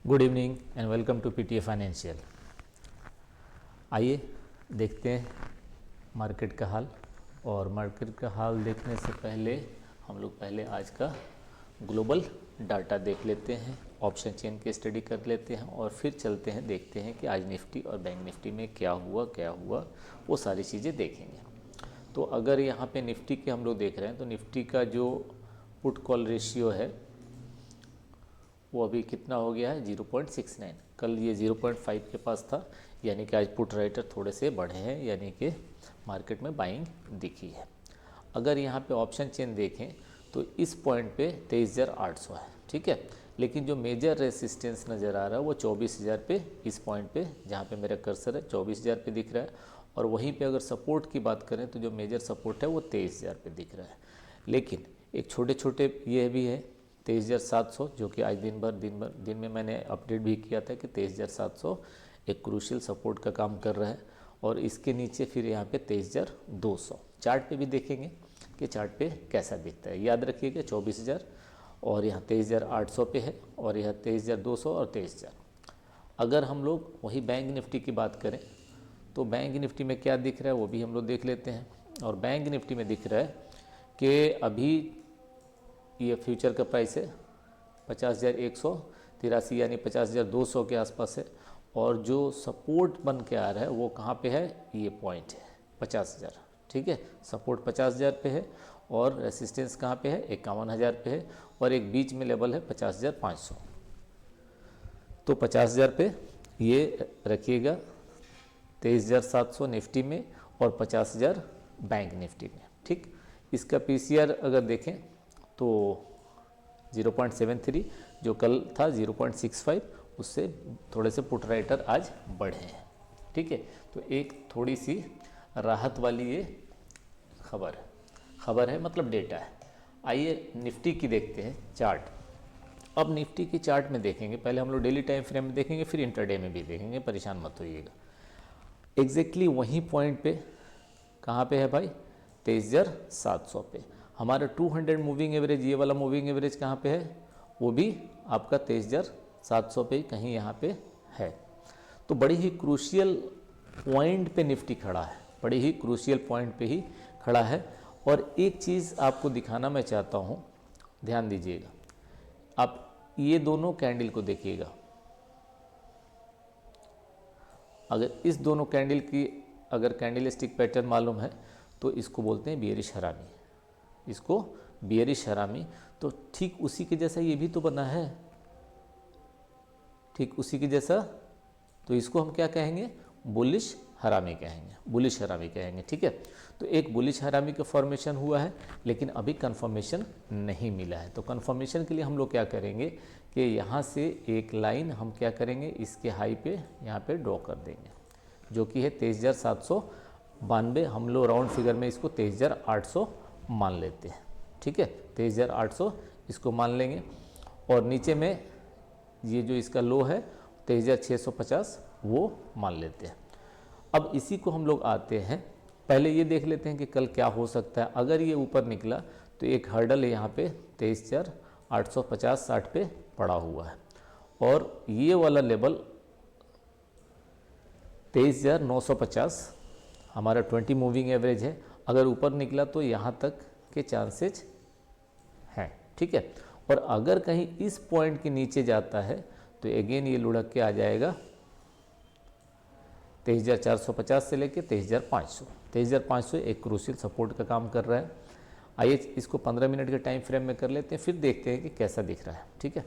Good evening and welcome to PTA financial. आइए देखते हैं मार्केट का हाल। और मार्केट का हाल देखने से पहले हम लोग पहले आज का ग्लोबल डाटा देख लेते हैं, ऑप्शन चेन की स्टडी कर लेते हैं और फिर चलते हैं देखते हैं कि आज निफ्टी और बैंक निफ्टी में क्या हुआ वो सारी चीज़ें देखेंगे। तो अगर यहाँ पे निफ्टी के हम लोग देख रहे हैं तो निफ्टी का जो पुट कॉल रेशियो है वो अभी कितना हो गया है 0.69। कल ये 0.5 के पास था, यानी कि आज पुट राइटर थोड़े से बढ़े हैं, यानी कि मार्केट में बाइंग दिखी है। अगर यहाँ पे ऑप्शन चेन देखें तो इस पॉइंट पे 23,800 है, ठीक है। लेकिन जो मेजर रेसिस्टेंस नज़र आ रहा है वो 24,000 पे, इस पॉइंट पे जहाँ पे मेरा कर्सर है 24,000 पे दिख रहा है। और वहीं पे अगर सपोर्ट की बात करें तो जो मेजर सपोर्ट है वो 23,000 पे दिख रहा है। लेकिन एक छोटे छोटे ये भी है 23,700, जो कि आज दिन में मैंने अपडेट भी किया था कि 23,700 एक क्रूशियल सपोर्ट का काम कर रहा है। और इसके नीचे फिर यहाँ पे 23,200 चार्ट पे भी देखेंगे कि चार्ट पे कैसा दिखता है। याद रखिएगा 24,000 और यहाँ 23,800 पे है और यह 23,200 और 23,000। अगर हम लोग वही बैंक निफ्टी की बात करें तो बैंक निफ्टी में क्या दिख रहा है वो भी हम लोग देख लेते हैं। और बैंक निफ्टी में दिख रहा है कि अभी ये फ्यूचर का प्राइस है 50,183, यानी 50,200 के आसपास है। और जो सपोर्ट बन के आ रहा है वो कहाँ पे है, ये पॉइंट है 50,000, ठीक है। सपोर्ट 50,000 पे है और रेसिस्टेंस कहाँ पे है 51,000 पे है। और एक बीच में लेवल है 50,500। तो 50,000 पे ये रखिएगा 23,700 निफ्टी में और 50,000 बैंक निफ्टी में, ठीक। इसका पीसीआर अगर देखें तो 0.73, जो कल था 0.65, उससे थोड़े से पुट राइटर आज बढ़े हैं, ठीक है। तो एक थोड़ी सी राहत वाली ये खबर है, मतलब डेटा है। आइए निफ्टी की देखते हैं चार्ट। अब निफ्टी की चार्ट में देखेंगे, पहले हम लोग डेली टाइम फ्रेम में देखेंगे, फिर इंटरडे में भी देखेंगे, परेशान मत होइएगा। एग्जैक्टली वही पॉइंट पे कहाँ पे है भाई, 23,700 पे। हमारा 200 मूविंग एवरेज, ये वाला मूविंग एवरेज कहाँ पे है, वो भी आपका 23,700 पे कहीं यहाँ पे है। तो बड़ी ही क्रूशियल पॉइंट पे निफ्टी खड़ा है, बड़ी ही क्रूशियल पॉइंट पे ही खड़ा है। और एक चीज़ आपको दिखाना मैं चाहता हूँ, ध्यान दीजिएगा। आप ये दोनों कैंडल को देखिएगा। अगर इस दोनों कैंडल की अगर कैंडल स्टिक पैटर्न मालूम है तो इसको बोलते हैं बियरिश हरामी, इसको बियरिश हरामी। तो ठीक उसी के जैसा ये भी तो बना है, ठीक उसी के जैसा। तो इसको हम क्या कहेंगे, बुलिश हरामी कहेंगे, ठीक है। तो एक बुलिश हरामी का फॉर्मेशन हुआ है, लेकिन अभी कंफर्मेशन नहीं मिला है। तो कंफर्मेशन के लिए हम लोग क्या करेंगे कि यहाँ से एक लाइन हम क्या करेंगे, इसके हाई पे यहाँ पे ड्रॉ कर देंगे, जो कि है 23,792। हम लोग राउंड फिगर में इसको 23,800 मान लेते हैं, ठीक है। 23,800 इसको मान लेंगे। और नीचे में ये जो इसका लो है 23,650 वो मान लेते हैं। अब इसी को हम लोग आते हैं, पहले ये देख लेते हैं कि कल क्या हो सकता है। अगर ये ऊपर निकला तो एक हर्डल है यहाँ पे 23,850-60 पे पड़ा हुआ है। और ये वाला लेवल 23,950 हमारा 20 मूविंग एवरेज है। अगर ऊपर निकला तो यहाँ तक के चांसेज हैं, ठीक है। और अगर कहीं इस पॉइंट के नीचे जाता है तो अगेन ये लुढ़क के आ जाएगा 23,450 से लेके 23,500। 23,500 एक क्रूशियल सपोर्ट का काम कर रहा है। आइए इसको 15 मिनट के टाइम फ्रेम में कर लेते हैं, फिर देखते हैं कि कैसा दिख रहा है, ठीक है।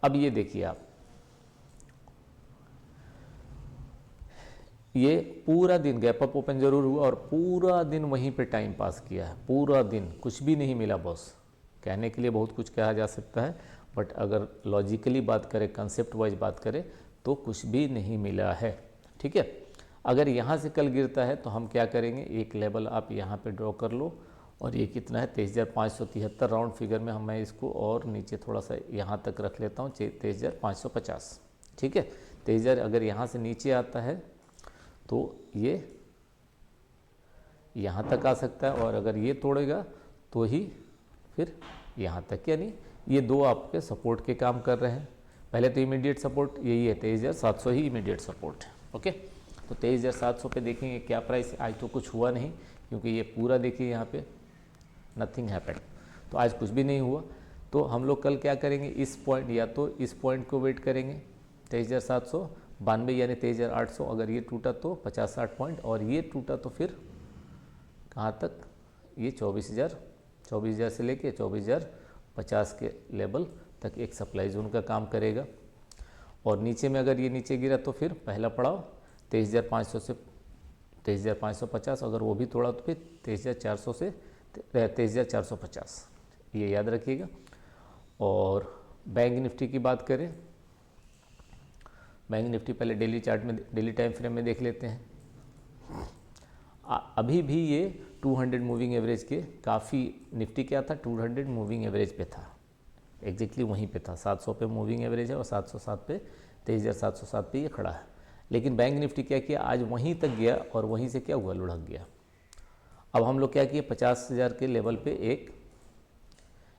अब ये देखिए आप, ये पूरा दिन गैप अप ओपन जरूर हुआ और पूरा दिन वहीं पे टाइम पास किया है। पूरा दिन कुछ भी नहीं मिला बॉस। कहने के लिए बहुत कुछ कहा जा सकता है, बट अगर लॉजिकली बात करें, कंसेप्ट वाइज बात करें तो कुछ भी नहीं मिला है, ठीक है। अगर यहाँ से कल गिरता है तो हम क्या करेंगे, एक लेवल आप यहाँ पे ड्रॉ कर लो। और ये कितना है 23,573 राउंड फिगर में मैं इसको और नीचे थोड़ा सा यहाँ तक रख लेता हूँ 23,550, ठीक है। 23,000 अगर यहाँ से नीचे आता है तो ये यहाँ तक आ सकता है, और अगर ये तोड़ेगा तो ही फिर यहाँ तक, यानी ये दो आपके सपोर्ट के काम कर रहे हैं। पहले तो इमीडिएट सपोर्ट यही है 23,700 ही इमीडिएट सपोर्ट है। ओके, तो 23,700 पे देखेंगे क्या प्राइस है। आज तो कुछ हुआ नहीं क्योंकि ये पूरा देखिए यहाँ पे नथिंग हैपेंड, तो आज कुछ भी नहीं हुआ। तो हम लोग कल क्या करेंगे, इस पॉइंट या तो इस पॉइंट को वेट करेंगे 23,792 यानी 23,800, अगर ये टूटा तो 50-60 पॉइंट, और ये टूटा तो फिर कहाँ तक, ये 24,000 से लेके 24,050 के लेवल तक एक सप्लाई जोन का काम करेगा। और नीचे में अगर ये नीचे गिरा तो फिर पहला पड़ाव 23,500 से 23,550, अगर वो भी तोड़ा तो फिर 23,400 से 23,450, ये याद रखिएगा। और बैंक निफ्टी की बात करें, बैंक निफ्टी पहले डेली चार्ट में, डेली टाइम फ्रेम में देख लेते हैं। अभी भी ये 200 मूविंग एवरेज के काफ़ी, निफ्टी क्या था 200 मूविंग एवरेज पे था, एग्जैक्टली वहीं पे था। 700 पे मूविंग एवरेज है और 707 पे 23,707 पे ये खड़ा है। लेकिन बैंक निफ्टी क्या किया, आज वहीं तक गया और वहीं से क्या हुआ, लुढ़क गया। अब हम लोग क्या किए, 50,000 के लेवल पे एक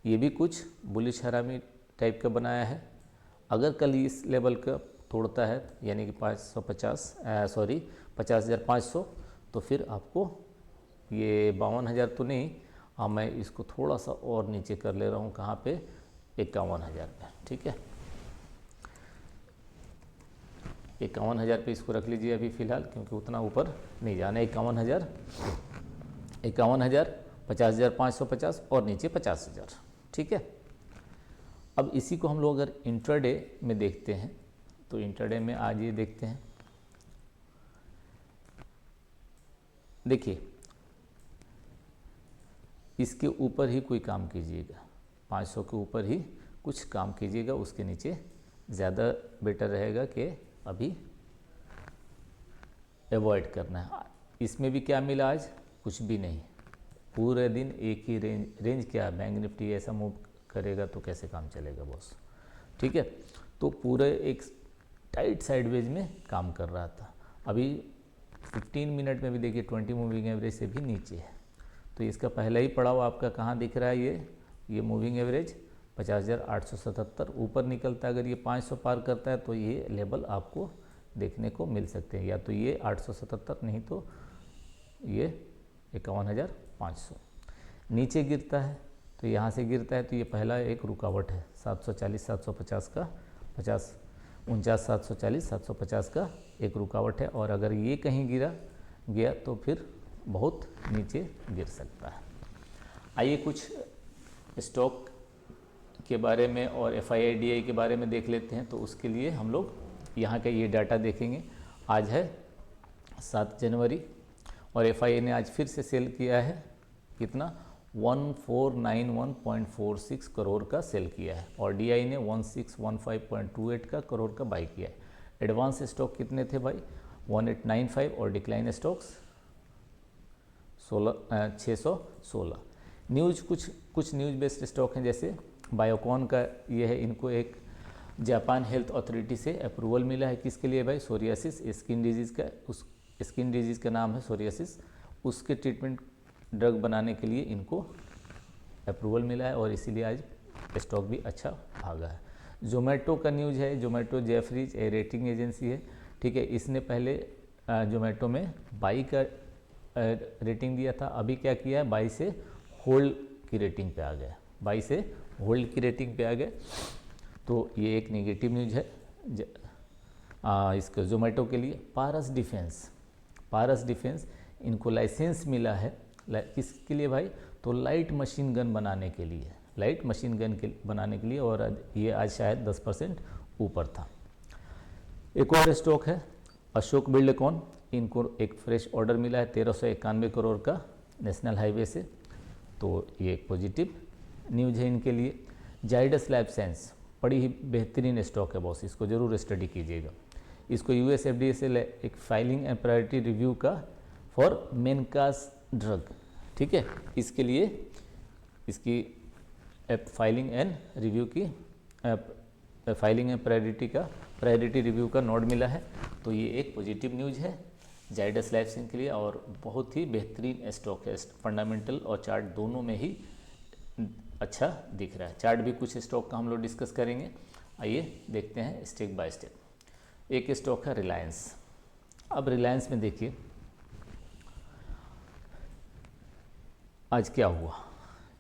ये भी कुछ बुलिश हरामी टाइप का बनाया है। अगर कल इस लेवल का तोड़ता है यानी कि 50,500, तो फिर आपको ये 52,000 तो नहीं, हाँ मैं इसको थोड़ा सा और नीचे कर ले रहा हूँ, कहाँ पे, 51,000 पे, ठीक है। 51,000 पे इसको रख लीजिए अभी फ़िलहाल, क्योंकि उतना ऊपर नहीं जाना। 51,000, 50,550 और नीचे 50,000, ठीक है। अब इसी को हम लोग अगर इंट्राडे में देखते हैं तो इंट्राडे में आज ये देखते हैं, देखिए इसके ऊपर ही कोई काम कीजिएगा, 500 के ऊपर ही कुछ काम कीजिएगा, उसके नीचे ज़्यादा बेटर रहेगा कि अभी एवॉइड करना है। इसमें भी क्या मिला आज, कुछ भी नहीं, पूरे दिन एक ही रेंज क्या है, बैंक निफ्टी ऐसा मूव करेगा तो कैसे काम चलेगा बॉस, ठीक है। तो पूरे एक टाइट साइडवेज में काम कर रहा था। अभी 15 मिनट में भी देखिए 20 मूविंग एवरेज से भी नीचे है, तो इसका पहला ही पड़ाव आपका कहाँ दिख रहा है, ये मूविंग एवरेज 50,877। ऊपर निकलता है, अगर ये 500 पार करता है तो ये लेवल आपको देखने को मिल सकते हैं, या तो ये 877, नहीं तो ये 51,500। नीचे गिरता है तो यहाँ से गिरता है तो ये पहला एक रुकावट है 740-750 का, 49,740-750 का एक रुकावट है। और अगर ये कहीं गया तो फिर बहुत नीचे गिर सकता है। आइए कुछ स्टॉक के बारे में और FII के बारे में देख लेते हैं। तो उसके लिए हम लोग यहाँ का ये डाटा देखेंगे। आज है 7 जनवरी और FII ने आज फिर से सेल किया है, कितना, 1491.46 करोड़ का सेल किया है, और DI ने 1615.28 का करोड़ का बाई किया है। एडवांस स्टॉक कितने थे भाई, 1895, और डिक्लाइन स्टॉक्स 616। न्यूज़, कुछ न्यूज़ बेस्ड स्टॉक हैं, जैसे बायोकॉन का ये है, इनको एक जापान हेल्थ अथॉरिटी से अप्रूवल मिला है, किसके लिए भाई, सोरियासिस, स्किन डिजीज़ का, उस स्किन डिजीज़ का नाम है सोरियासिस, उसके ट्रीटमेंट ड्रग बनाने के लिए इनको अप्रूवल मिला है, और इसीलिए आज स्टॉक भी अच्छा भागा है। जोमेटो का न्यूज़ है, जोमेटो जेफरीज रेटिंग एजेंसी है, ठीक है, इसने पहले जोमेटो में बाई का रेटिंग दिया था, अभी क्या किया है, बाई से होल्ड की रेटिंग पे आ गया, बाई से होल्ड की रेटिंग पे आ गए। तो ये एक नेगेटिव न्यूज़ है इसका जोमेटो के लिए। पारस डिफेंस इनको लाइसेंस मिला है, किसके लिए भाई, तो लाइट मशीन गन बनाने के लिए, बनाने के लिए, और ये आज शायद 10% ऊपर था। एक और स्टॉक है अशोक बिल्डकॉन, इनको एक फ्रेश ऑर्डर मिला है 1391 करोड़ का नेशनल हाईवे से, तो ये एक पॉजिटिव न्यूज़ है इनके लिए। जाइडस लाइफ साइंस बड़ी ही बेहतरीन स्टॉक है बॉस, इसको ज़रूर स्टडी कीजिएगा। इसको US FDA से एक फाइलिंग एंड प्रायोरिटी रिव्यू का फॉर मेनकास ड्रग, ठीक है, इसके लिए इसकी फाइलिंग एंड रिव्यू की फाइलिंग एंड प्रायोरिटी रिव्यू का नोट मिला है, तो ये एक पॉजिटिव न्यूज़ है जाइडस लाइफ साइंस के लिए, और बहुत ही बेहतरीन स्टॉक है, फंडामेंटल और चार्ट दोनों में ही अच्छा दिख रहा है। चार्ट भी कुछ स्टॉक का हम लोग डिस्कस करेंगे। आइए देखते हैं स्टेप बाय स्टेप। एक स्टॉक है रिलायंस। अब रिलायंस में देखिए आज क्या हुआ,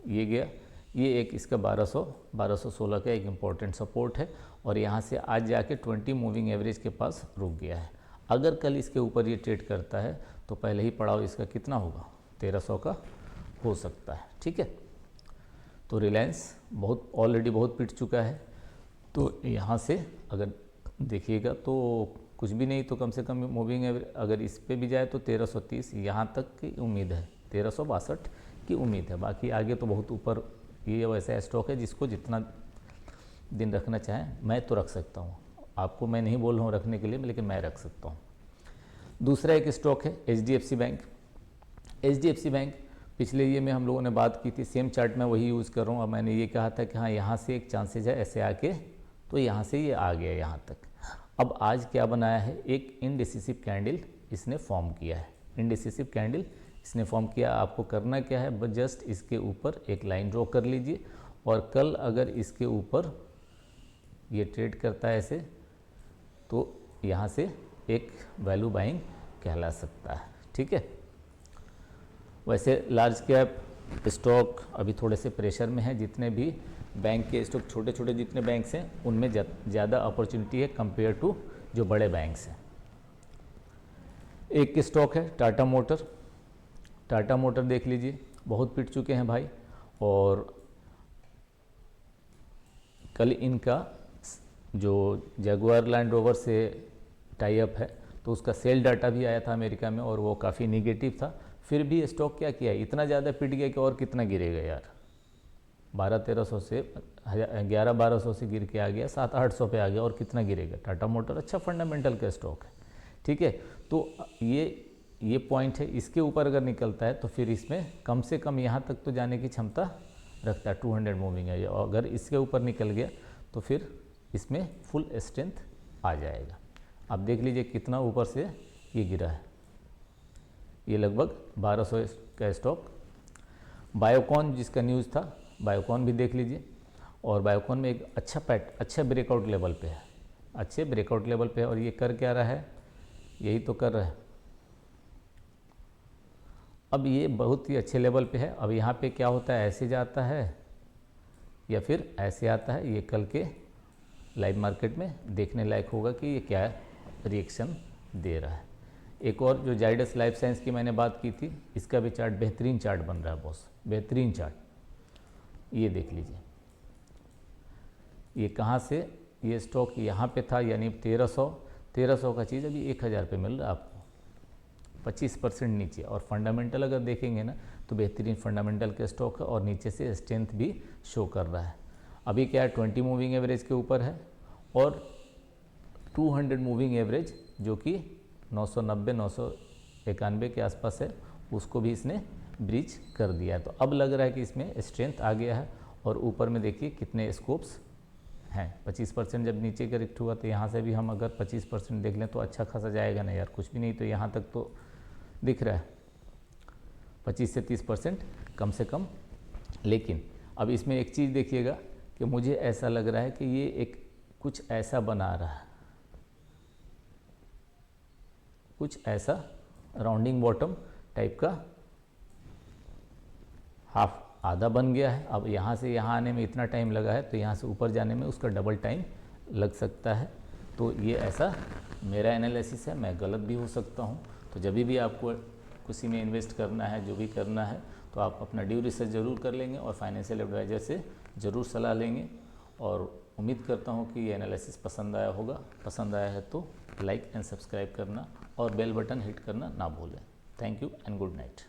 ये गया, ये एक इसका 1216 का एक इम्पॉर्टेंट सपोर्ट है और यहाँ से आज जाके 20 मूविंग एवरेज के पास रुक गया है। अगर कल इसके ऊपर ये ट्रेड करता है तो पहले ही पड़ाव इसका कितना होगा, 1300 का हो सकता है। ठीक है, तो रिलायंस ऑलरेडी बहुत पिट चुका है। तो यहाँ से अगर देखिएगा तो कुछ भी नहीं तो कम से कम मूविंग एवरेज अगर इस पे भी जाए तो 1330 यहाँ तक की उम्मीद है, 1362 की उम्मीद है। बाकी आगे तो बहुत ऊपर, ये वैसा स्टॉक है जिसको जितना दिन रखना चाहें मैं तो रख सकता हूँ, आपको मैं नहीं बोल रहा हूँ रखने के लिए, लेकिन मैं रख सकता हूँ। दूसरा एक स्टॉक है HDFC बैंक। HDFC बैंक पिछले ये में हम लोगों ने बात की थी, सेम चार्ट में वही यूज़ कर रहा हूँ। अब मैंने ये कहा था कि हाँ यहाँ से एक चांसेज है ऐसे आके, तो यहाँ से ये आ गया यहाँ तक। अब आज क्या बनाया है, एक इनडिसिसिव कैंडल इसने फॉर्म किया है। इनडिसिसिव कैंडल इसने फॉर्म किया, आपको करना क्या है, बस जस्ट इसके ऊपर एक लाइन ड्रॉ कर लीजिए और कल अगर इसके ऊपर ये ट्रेड करता है ऐसे तो यहाँ से एक वैल्यू बाइंग कहला सकता है। ठीक है, वैसे लार्ज कैप स्टॉक अभी थोड़े से प्रेशर में है। जितने भी बैंक के स्टॉक छोटे छोटे जितने बैंक्स हैं उनमें ज़्यादा अपॉर्चुनिटी है कंपेयर टू जो बड़े बैंक्स हैं। एक स्टॉक है टाटा मोटर। टाटा मोटर देख लीजिए, बहुत पिट चुके हैं भाई, और कल इनका जो जगुआर लैंड रोवर से टाई अप है तो उसका सेल डाटा भी आया था अमेरिका में और वो काफ़ी निगेटिव था। फिर भी स्टॉक क्या किया, इतना ज़्यादा पिट गया कि और कितना गिरेगा यार, 1200-1300 से 1100-1200 से गिर के आ गया, 700-800 पे आ गया, और कितना गिरेगा। टाटा मोटर अच्छा फंडामेंटल का स्टॉक है। ठीक है, तो ये पॉइंट है, इसके ऊपर अगर निकलता है तो फिर इसमें कम से कम यहाँ तक तो जाने की क्षमता रखता है, 200 मूविंग है। और अगर इसके ऊपर निकल गया तो फिर इसमें फुल स्ट्रेंथ आ जाएगा। आप देख लीजिए कितना ऊपर से ये गिरा है, ये लगभग 1200 का स्टॉक। बायोकॉन जिसका न्यूज़ था, बायोकॉन भी देख लीजिए, और बायोकॉन में एक अच्छा ब्रेकआउट लेवल पे है, अच्छे ब्रेकआउट लेवल पे है। और ये कर क्या रहा है, यही तो कर रहा है। अब ये बहुत ही अच्छे लेवल पे है। अब यहाँ पे क्या होता है, ऐसे जाता है या फिर ऐसे आता है, ये कल के लाइव मार्केट में देखने लायक होगा कि ये क्या रिएक्शन दे रहा है। एक और जो जाइडस लाइफ साइंस की मैंने बात की थी, इसका भी चार्ट बेहतरीन चार्ट बन रहा है बॉस, बेहतरीन चार्ट। ये देख लीजिए, ये कहाँ से, ये स्टॉक यहाँ पे था, यानी 1300 का चीज़ अभी 1000 पे मिल रहा है आपको, 25% नीचे। और फंडामेंटल अगर देखेंगे ना तो बेहतरीन फंडामेंटल का स्टॉक है और नीचे से स्ट्रेंथ भी शो कर रहा है। अभी क्या है, 20 मूविंग एवरेज के ऊपर है और 200 मूविंग एवरेज जो कि 990-991 के आसपास है, उसको भी इसने ब्रीच कर दिया है। तो अब लग रहा है कि इसमें स्ट्रेंथ आ गया है। और ऊपर में देखिए कितने स्कोप्स हैं, 25% जब नीचे करेक्ट हुआ तो यहाँ से भी हम अगर 25% देख लें तो अच्छा खासा जाएगा ना यार, कुछ भी नहीं तो यहाँ तक तो दिख रहा है 25 से 30% कम से कम। लेकिन अब इसमें एक चीज़ देखिएगा कि मुझे ऐसा लग रहा है कि ये एक कुछ ऐसा बना रहा है, कुछ ऐसा राउंडिंग बॉटम टाइप का हाफ आधा बन गया है। अब यहाँ से यहाँ आने में इतना टाइम लगा है तो यहाँ से ऊपर जाने में उसका डबल टाइम लग सकता है। तो ये ऐसा मेरा एनालिसिस है, मैं गलत भी हो सकता हूँ। तो जब भी आपको किसी में इन्वेस्ट करना है, जो भी करना है, तो आप अपना ड्यू रिसर्च ज़रूर कर लेंगे और फाइनेंशियल एडवाइज़र से ज़रूर सलाह लेंगे। और उम्मीद करता हूँ कि ये एनालिसिस पसंद आया होगा। पसंद आया है तो लाइक एंड सब्सक्राइब करना और बेल बटन हिट करना ना भूलें। Thank you and good night.